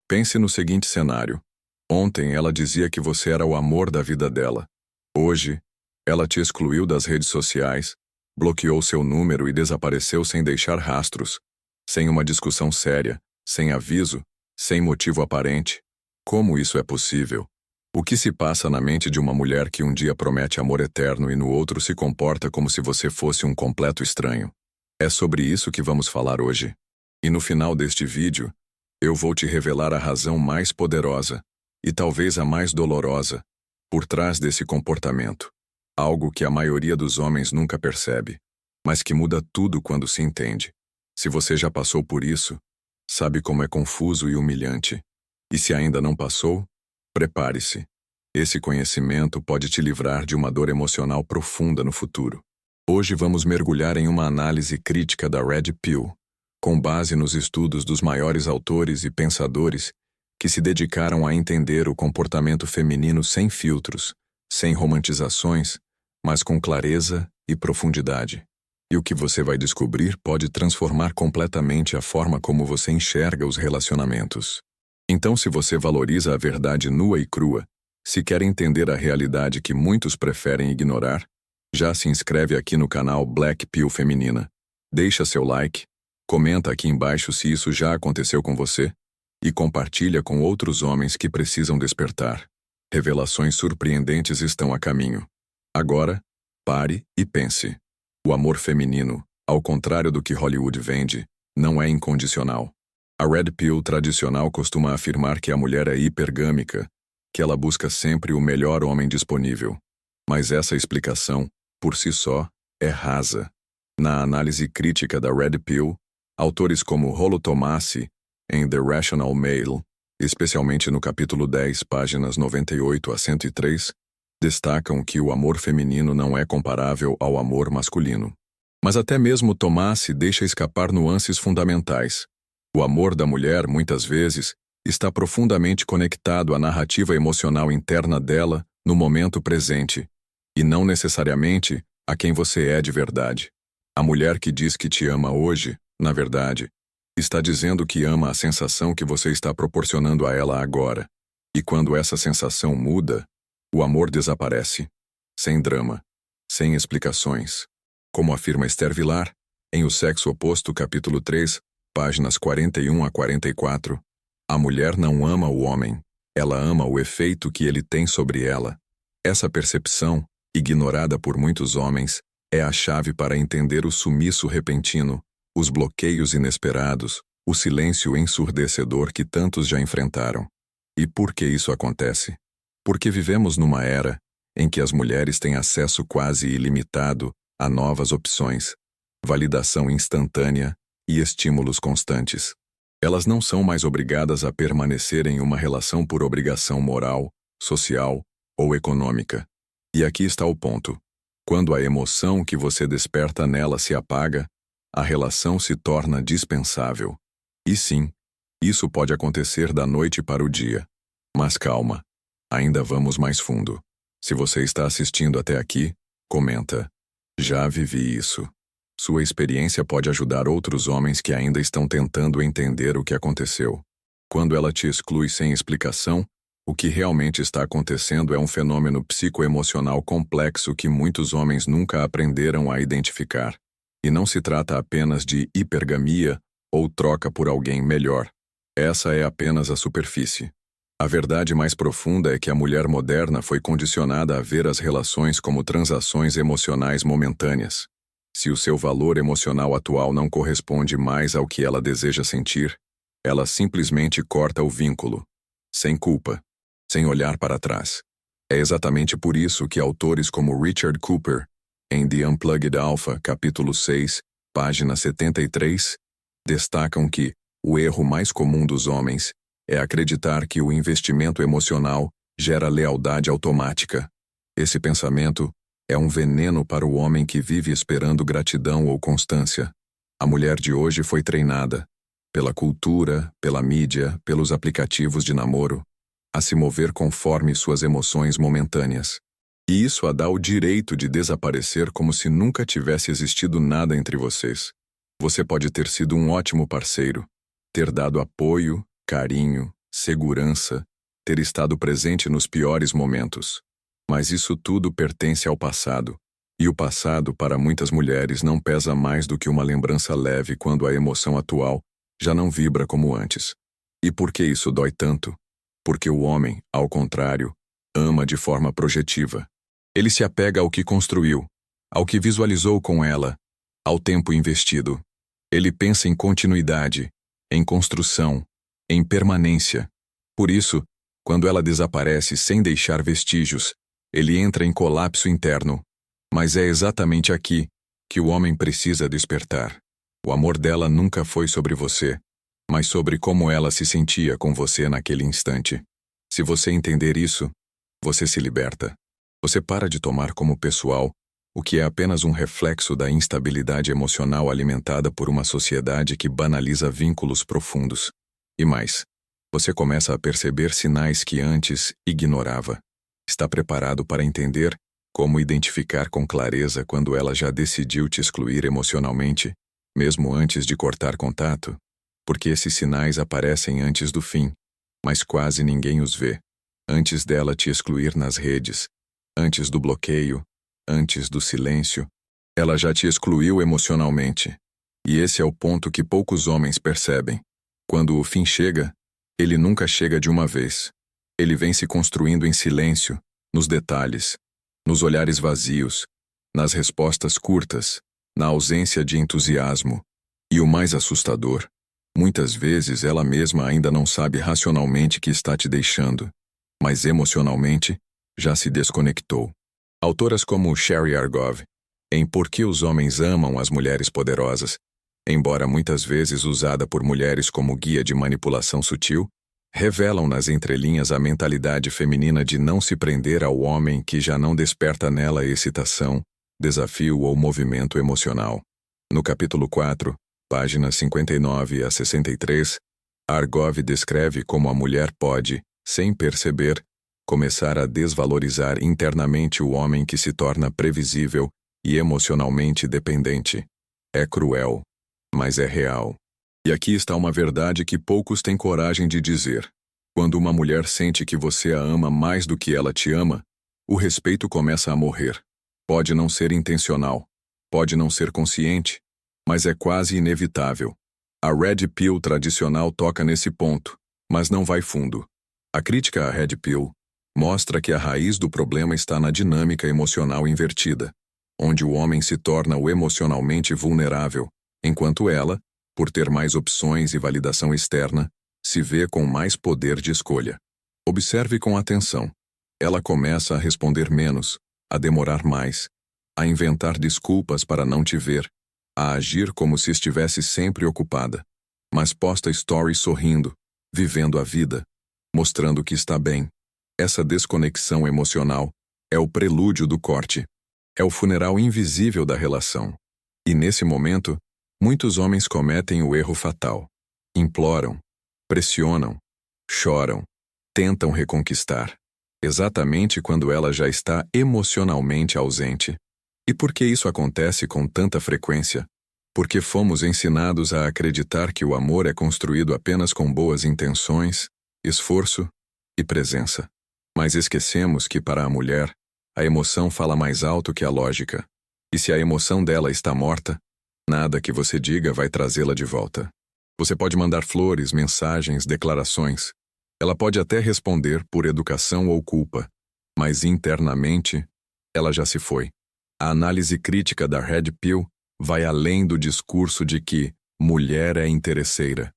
Pense no seguinte cenário. Ontem ela dizia que você era o amor da vida dela. Hoje, ela te excluiu das redes sociais, bloqueou seu número e desapareceu sem deixar rastros, sem uma discussão séria, sem aviso, sem motivo aparente. Como isso é possível? O que se passa na mente de uma mulher que um dia promete amor eterno e no outro se comporta como se você fosse um completo estranho? É sobre isso que vamos falar hoje. E no final deste vídeo, eu vou te revelar a razão mais poderosa, e talvez a mais dolorosa, por trás desse comportamento. Algo que a maioria dos homens nunca percebe, mas que muda tudo quando se entende. Se você já passou por isso, sabe como é confuso e humilhante. E se ainda não passou, prepare-se. Esse conhecimento pode te livrar de uma dor emocional profunda no futuro. Hoje vamos mergulhar em uma análise crítica da Red Pill, com base nos estudos dos maiores autores e pensadores que se dedicaram a entender o comportamento feminino sem filtros, sem romantizações, mas com clareza e profundidade. E o que você vai descobrir pode transformar completamente a forma como você enxerga os relacionamentos. Então, se você valoriza a verdade nua e crua, se quer entender a realidade que muitos preferem ignorar, já se inscreve aqui no canal Black Pill Feminina. Deixa seu like, comenta aqui embaixo se isso já aconteceu com você, e compartilha com outros homens que precisam despertar. Revelações surpreendentes estão a caminho. Agora, pare e pense. O amor feminino, ao contrário do que Hollywood vende, não é incondicional. A Red Pill tradicional costuma afirmar que a mulher é hipergâmica, que ela busca sempre o melhor homem disponível. Mas essa explicação, por si só, é rasa. Na análise crítica da Red Pill, autores como Rollo Tomassi, em The Rational Male, especialmente no capítulo 10, páginas 98 a 103, destacam que o amor feminino não é comparável ao amor masculino. Mas até mesmo Tomassi deixa escapar nuances fundamentais. O amor da mulher, muitas vezes, está profundamente conectado à narrativa emocional interna dela no momento presente, e não necessariamente a quem você é de verdade. A mulher que diz que te ama hoje, na verdade, está dizendo que ama a sensação que você está proporcionando a ela agora. E quando essa sensação muda, o amor desaparece. Sem drama. Sem explicações. Como afirma Esther Vilar, em O Sexo Oposto, capítulo 3, páginas 41 a 44, a mulher não ama o homem, ela ama o efeito que ele tem sobre ela. Essa percepção, ignorada por muitos homens, é a chave para entender o sumiço repentino, os bloqueios inesperados, o silêncio ensurdecedor que tantos já enfrentaram. E por que isso acontece? Porque vivemos numa era em que as mulheres têm acesso quase ilimitado a novas opções, validação instantânea e estímulos constantes. Elas não são mais obrigadas a permanecer em uma relação por obrigação moral, social ou econômica. E aqui está o ponto. Quando a emoção que você desperta nela se apaga, a relação se torna dispensável. E sim, isso pode acontecer da noite para o dia. Mas calma, ainda vamos mais fundo. Se você está assistindo até aqui, comenta. Já vivi isso. Sua experiência pode ajudar outros homens que ainda estão tentando entender o que aconteceu. Quando ela te exclui sem explicação, o que realmente está acontecendo é um fenômeno psicoemocional complexo que muitos homens nunca aprenderam a identificar. E não se trata apenas de hipergamia ou troca por alguém melhor. Essa é apenas a superfície. A verdade mais profunda é que a mulher moderna foi condicionada a ver as relações como transações emocionais momentâneas. Se o seu valor emocional atual não corresponde mais ao que ela deseja sentir, ela simplesmente corta o vínculo, sem culpa, sem olhar para trás. É exatamente por isso que autores como Richard Cooper, em The Unplugged Alpha, capítulo 6, página 73, destacam que o erro mais comum dos homens é acreditar que o investimento emocional gera lealdade automática. Esse pensamento é um veneno para o homem que vive esperando gratidão ou constância. A mulher de hoje foi treinada, pela cultura, pela mídia, pelos aplicativos de namoro, a se mover conforme suas emoções momentâneas. E isso a dá o direito de desaparecer como se nunca tivesse existido nada entre vocês. Você pode ter sido um ótimo parceiro, ter dado apoio, carinho, segurança, ter estado presente nos piores momentos. Mas isso tudo pertence ao passado. E o passado, para muitas mulheres, não pesa mais do que uma lembrança leve quando a emoção atual já não vibra como antes. E por que isso dói tanto? Porque o homem, ao contrário, ama de forma projetiva. Ele se apega ao que construiu, ao que visualizou com ela, ao tempo investido. Ele pensa em continuidade, em construção, em permanência. Por isso, quando ela desaparece sem deixar vestígios, ele entra em colapso interno. Mas é exatamente aqui que o homem precisa despertar. O amor dela nunca foi sobre você, mas sobre como ela se sentia com você naquele instante. Se você entender isso, você se liberta. Você para de tomar como pessoal o que é apenas um reflexo da instabilidade emocional alimentada por uma sociedade que banaliza vínculos profundos. E mais, você começa a perceber sinais que antes ignorava. Está preparado para entender como identificar com clareza quando ela já decidiu te excluir emocionalmente, mesmo antes de cortar contato? Porque esses sinais aparecem antes do fim, mas quase ninguém os vê. Antes dela te excluir nas redes, antes do bloqueio, antes do silêncio, ela já te excluiu emocionalmente. E esse é o ponto que poucos homens percebem. Quando o fim chega, ele nunca chega de uma vez. Ele vem se construindo em silêncio, nos detalhes, nos olhares vazios, nas respostas curtas, na ausência de entusiasmo. E o mais assustador, muitas vezes ela mesma ainda não sabe racionalmente que está te deixando, mas emocionalmente já se desconectou. Autoras como Sherry Argov, em Por que os Homens Amam as Mulheres Poderosas, embora muitas vezes usada por mulheres como guia de manipulação sutil, revelam nas entrelinhas a mentalidade feminina de não se prender ao homem que já não desperta nela excitação, desafio ou movimento emocional. No capítulo 4, páginas 59 a 63, Argov descreve como a mulher pode, sem perceber, começar a desvalorizar internamente o homem que se torna previsível e emocionalmente dependente. É cruel, mas é real. E aqui está uma verdade que poucos têm coragem de dizer. Quando uma mulher sente que você a ama mais do que ela te ama, o respeito começa a morrer. Pode não ser intencional, pode não ser consciente, mas é quase inevitável. A Red Pill tradicional toca nesse ponto, mas não vai fundo. A crítica à Red Pill mostra que a raiz do problema está na dinâmica emocional invertida, onde o homem se torna o emocionalmente vulnerável, enquanto ela, por ter mais opções e validação externa, se vê com mais poder de escolha. Observe com atenção. Ela começa a responder menos, a demorar mais, a inventar desculpas para não te ver, a agir como se estivesse sempre ocupada, mas posta stories sorrindo, vivendo a vida, mostrando que está bem. Essa desconexão emocional é o prelúdio do corte. É o funeral invisível da relação. E nesse momento, muitos homens cometem o erro fatal. Imploram, pressionam, choram, tentam reconquistar. Exatamente quando ela já está emocionalmente ausente. E por que isso acontece com tanta frequência? Porque fomos ensinados a acreditar que o amor é construído apenas com boas intenções, esforço e presença. Mas esquecemos que, para a mulher, a emoção fala mais alto que a lógica. E se a emoção dela está morta, nada que você diga vai trazê-la de volta. Você pode mandar flores, mensagens, declarações. Ela pode até responder por educação ou culpa, mas internamente, ela já se foi. A análise crítica da Red Pill vai além do discurso de que mulher é interesseira.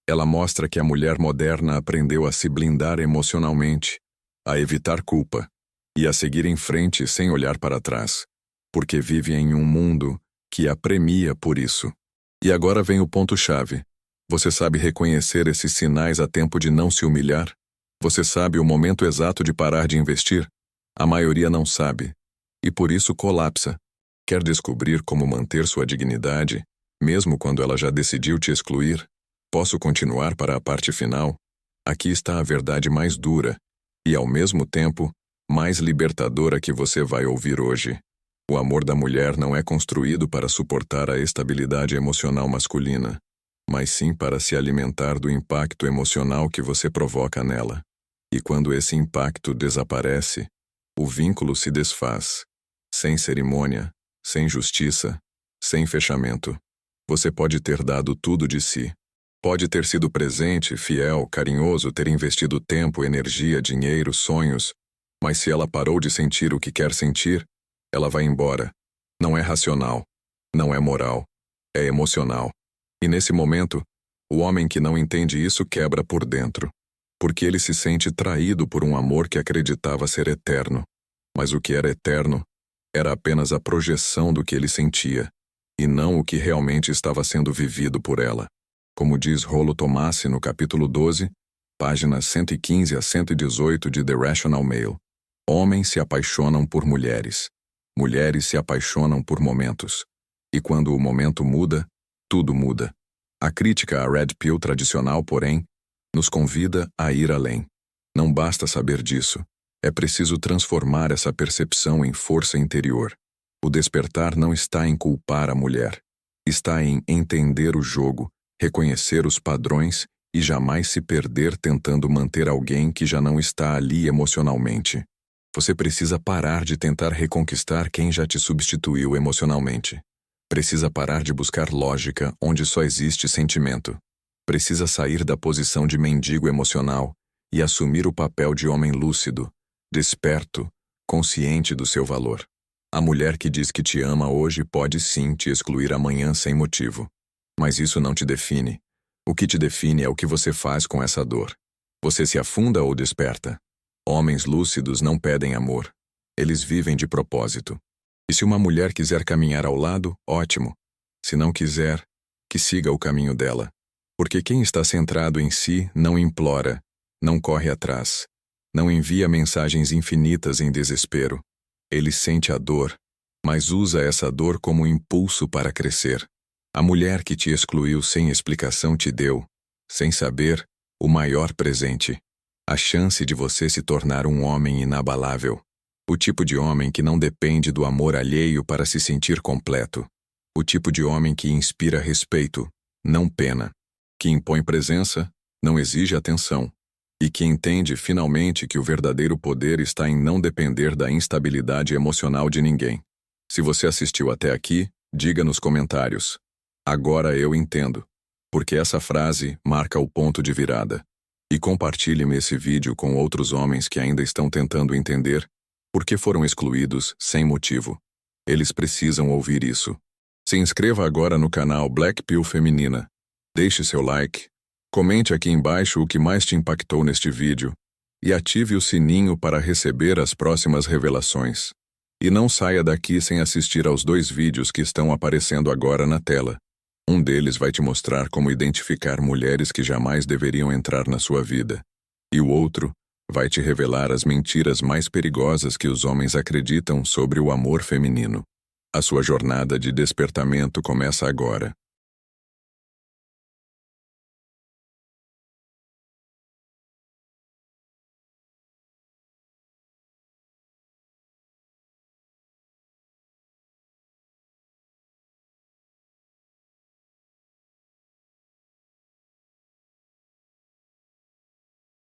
Ela mostra que a mulher moderna aprendeu a se blindar emocionalmente, a evitar culpa e a seguir em frente sem olhar para trás, porque vive em um mundo que a premia por isso. E agora vem o ponto-chave. Você sabe reconhecer esses sinais a tempo de não se humilhar? Você sabe o momento exato de parar de investir? A maioria não sabe, e por isso colapsa. Quer descobrir como manter sua dignidade, mesmo quando ela já decidiu te excluir? Posso continuar para a parte final? Aqui está a verdade mais dura, e ao mesmo tempo, mais libertadora que você vai ouvir hoje. O amor da mulher não é construído para suportar a estabilidade emocional masculina. mas sim para se alimentar do impacto emocional que você provoca nela. E quando esse impacto desaparece, o vínculo se desfaz, sem cerimônia, sem justiça, sem fechamento. Você pode ter dado tudo de si. Pode ter sido presente, fiel, carinhoso, ter investido tempo, energia, dinheiro, sonhos, mas se ela parou de sentir o que quer sentir, ela vai embora. Não é racional, não é moral, é emocional. E nesse momento, o homem que não entende isso quebra por dentro, porque ele se sente traído por um amor que acreditava ser eterno. Mas o que era eterno era apenas a projeção do que ele sentia, e não o que realmente estava sendo vivido por ela. Como diz Rollo Tomassi no capítulo 12, páginas 115 a 118 de The Rational Male, homens se apaixonam por mulheres. Mulheres se apaixonam por momentos. E quando o momento muda, tudo muda. A crítica à Red Pill tradicional, porém, nos convida a ir além. Não basta saber disso. É preciso transformar essa percepção em força interior. O despertar não está em culpar a mulher. Está em entender o jogo, reconhecer os padrões e jamais se perder tentando manter alguém que já não está ali emocionalmente. Você precisa parar de tentar reconquistar quem já te substituiu emocionalmente. Precisa parar de buscar lógica onde só existe sentimento. Precisa sair da posição de mendigo emocional e assumir o papel de homem lúcido, desperto, consciente do seu valor. A mulher que diz que te ama hoje pode sim te excluir amanhã sem motivo. Mas isso não te define. O que te define é o que você faz com essa dor. Você se afunda ou desperta? Homens lúcidos não pedem amor. Eles vivem de propósito. E se uma mulher quiser caminhar ao lado, ótimo. Se não quiser, que siga o caminho dela. Porque quem está centrado em si não implora, não corre atrás, não envia mensagens infinitas em desespero. Ele sente a dor, mas usa essa dor como impulso para crescer. A mulher que te excluiu sem explicação te deu, sem saber, o maior presente. A chance de você se tornar um homem inabalável. O tipo de homem que não depende do amor alheio para se sentir completo. O tipo de homem que inspira respeito, não pena. Que impõe presença, não exige atenção. E que entende finalmente que o verdadeiro poder está em não depender da instabilidade emocional de ninguém. Se você assistiu até aqui, diga nos comentários: agora eu entendo. Porque essa frase marca o ponto de virada. E compartilhe-me esse vídeo com outros homens que ainda estão tentando entender por que foram excluídos sem motivo. Eles precisam ouvir isso. Se inscreva agora no canal Black Pill Feminina. Deixe seu like, comente aqui embaixo o que mais te impactou neste vídeo e ative o sininho para receber as próximas revelações. E não saia daqui sem assistir aos 2 vídeos que estão aparecendo agora na tela. Um deles vai te mostrar como identificar mulheres que jamais deveriam entrar na sua vida. E o outro vai te revelar as mentiras mais perigosas que os homens acreditam sobre o amor feminino. A sua jornada de despertamento começa agora.